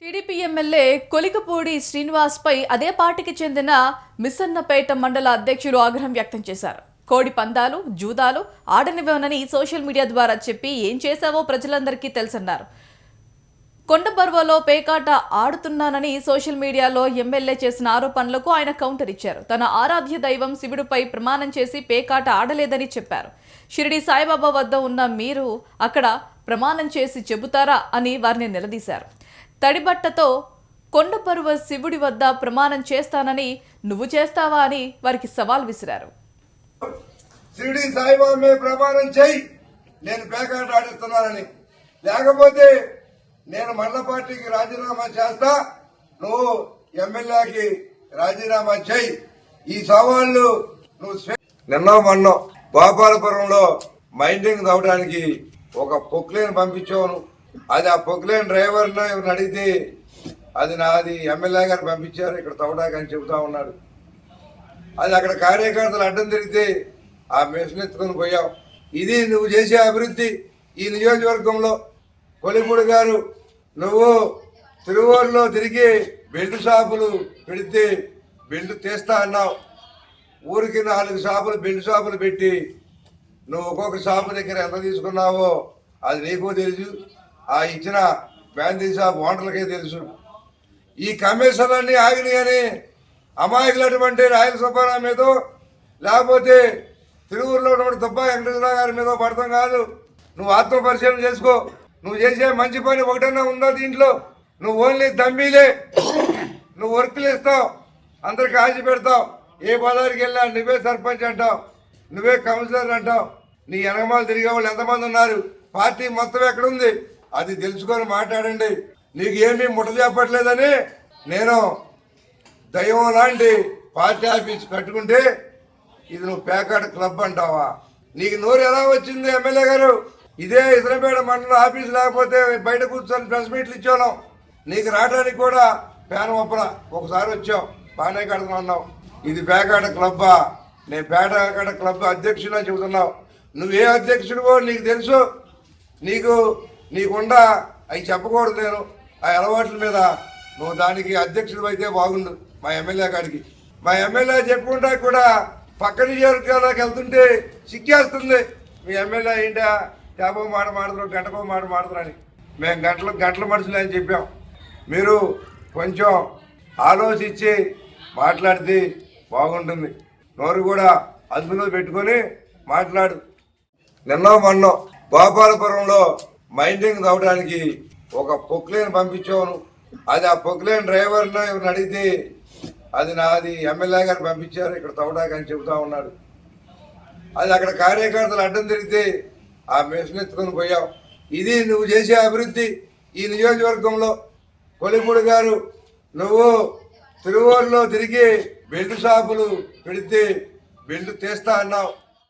TDP MLA Kolikapudi Srinivas పై అదే పార్టీకి చెందిన మిస్సన్నపేట మండల అధ్యక్షులు ఆగ్రహం వ్యక్తం చేశారు. కోడి పందాలు, జూదాలు ఆడనివ్వనని సోషల్ మీడియా ద్వారా చెప్పి ఏం చేశావో ప్రజలందరికీ తెలుసన్నారు. కొండబర్వలో పేకాట ఆడుతున్నానని సోషల్ మీడియాలో ఎమ్మెల్యే చేసిన ఆరోపణలకు ఆయన కౌంటర్ ఇచ్చారు. తన ఆరాధ్య దైవం శివుడిపై ప్రమాణం చేసి పేకాట ఆడలేదని చెప్పారు. షిరిడి సాయిబాబా వద్ద ఉన్న మీరు అక్కడ ప్రమాణం చేసి చెబుతారా అని వారిని నిలదీశారు. తడిబట్టతో కొండపరువ శివుడి వద్ద ప్రమాణం చేస్తానని నువ్వు చేస్తావా అని వారికి సవాల్ విసిరారు. షిరిడి సాయిబాబా మీద ప్రమాణం చేయి, నేను పేకాట ఆడిస్తున్నానని, లేకపోతే నేను మండల పార్టీకి రాజీనామా చేస్తా, నువ్వు ఎమ్మెల్యేకి రాజీనామా చేయి. ఈ సవాళ్లు నువ్వు నిన్న మొన్న గోపాలపురంలో మైండింగ్ తవ్వడానికి ఒక పొక్లేన్ పంపించావు. అది ఆ పొక్లేన్ డ్రైవర్ అడిగితే అది నాది ఎమ్మెల్యే గారు పంపించారు ఇక్కడ తవ్వడానికి అని చెబుతా ఉన్నాడు. అది అక్కడ కార్యకర్తలు అడ్డం తిరిగితే ఆ మెషిన్ ఎత్తుకొని పోయావు. ఇది నువ్వు చేసే అభివృద్ధి. ఈ నియోజకవర్గంలో కొలిపూడి గారు నువ్వు తిరువూరులో తిరిగి బెల్ట్ షాపులు పెడితే బెల్ట్ తీస్తా అన్నావు. ఊరికి 4 షాపులు బెల్ట్ షాపులు పెట్టి నువ్వు ఒక్కొక్క షాపు దగ్గర ఎంత తీసుకున్నావో అది నీకు తెలుసు, ఆ ఇచ్చిన బ్యాందీ షాప్ ఓనర్లకే తెలుసు. ఈ కమిషన్లన్నీ ఆగినాయని అమాయకులటువంటి రాయల సుబ్బారావు మీద లేకపోతే తిరువురులో ఉన్నటువంటి దుబ్బా వెంకటేశ్వరరావు గారి మీద పడతాం కాదు. నువ్వు ఆత్మపరిశీలన చేసుకో. నువ్వు చేసే మంచి పని ఒకటన్నా ఉందా దీంట్లో? నువ్వు ఓన్లీ దమ్మీలే, నువ్వు వర్కులు ఇస్తావు, అందరికి ఆశ పెడతావు. ఏ పదానికి వెళ్ళినా నువ్వే సర్పంచ్ అంటావు, నువ్వే కౌన్సిలర్ అంటావు. నీ వెనకమాలు తిరిగే వాళ్ళు ఎంతమంది ఉన్నారు? పార్టీ మొత్తం ఎక్కడుంది అది తెలుసుకొని మాట్లాడండి. నీకు ఏమీ ముట్ట చెప్పట్లేదని నేను దైవం లాంటి పార్టీ ఆఫీస్ కట్టుకుంటే ఇది నువ్వు పేకాట క్లబ్ అంటావా? నీకు నోరు ఎలా వచ్చింది ఎమ్మెల్యే గారు? ఇదే ఇతరపేట మండలం ఆఫీస్ లేకపోతే బయట కూర్చొని ప్రెస్ మీట్లు ఇచ్చాను. నీకు రావడానికి కూడా పేన ఒప్పన ఒకసారి వచ్చావు, బాగానే కడుతున్నావు. ఇది పేకాట క్లబ్బా? నేను పేకాట క్లబ్ అధ్యక్షుడు అని చెబుతున్నావు. నువ్వే అధ్యక్షుడివో నీకు తెలుసు. నీకుండా అవి చెప్పకూడదు. నేను ఆ అలవాట్ల మీద నువ్వు దానికి అధ్యక్షుడు అయితే బాగుండు. మా ఎమ్మెల్యే గారికి మా ఎమ్మెల్యే చెప్పుకుంటా కూడా పక్క నియోజకవర్గాలకు వెళ్తుంటే సిక్కేస్తుంది. మీ ఎమ్మెల్యే ఏంటా యాభో మాట మాడుతున్నారు, గంటకో మాట మాడుతున్నారని. మేము గంటల మనుషులు అని చెప్పాం. మీరు కొంచెం ఆలోచించి మాట్లాడితే బాగుంటుంది. నోరు కూడా అదుపులో పెట్టుకొని మాట్లాడు. నిన్న మొన్న గోపాలపురంలో మైండింగ్ తవ్వడానికి ఒక పొక్లేన్ పంపించావు. అది ఆ పొక్లేన్ డ్రైవర్ అడిగితే అది నాది ఎమ్మెల్యే గారు పంపించారు ఇక్కడ తవ్వడానికి అని చెబుతా ఉన్నాడు. అది అక్కడ కార్యకర్తలు అడ్డం తిరిగితే ఆ మెషిన్ ఎత్తుకొని పోయావు. ఇది నువ్వు చేసే అభివృద్ధి. ఈ నియోజకవర్గంలో కొలిపూడి గారు నువ్వు తిరువూరులో తిరిగి బెల్ట్ షాపులు పెడితే బెల్ట్ తీస్తా అన్నావు.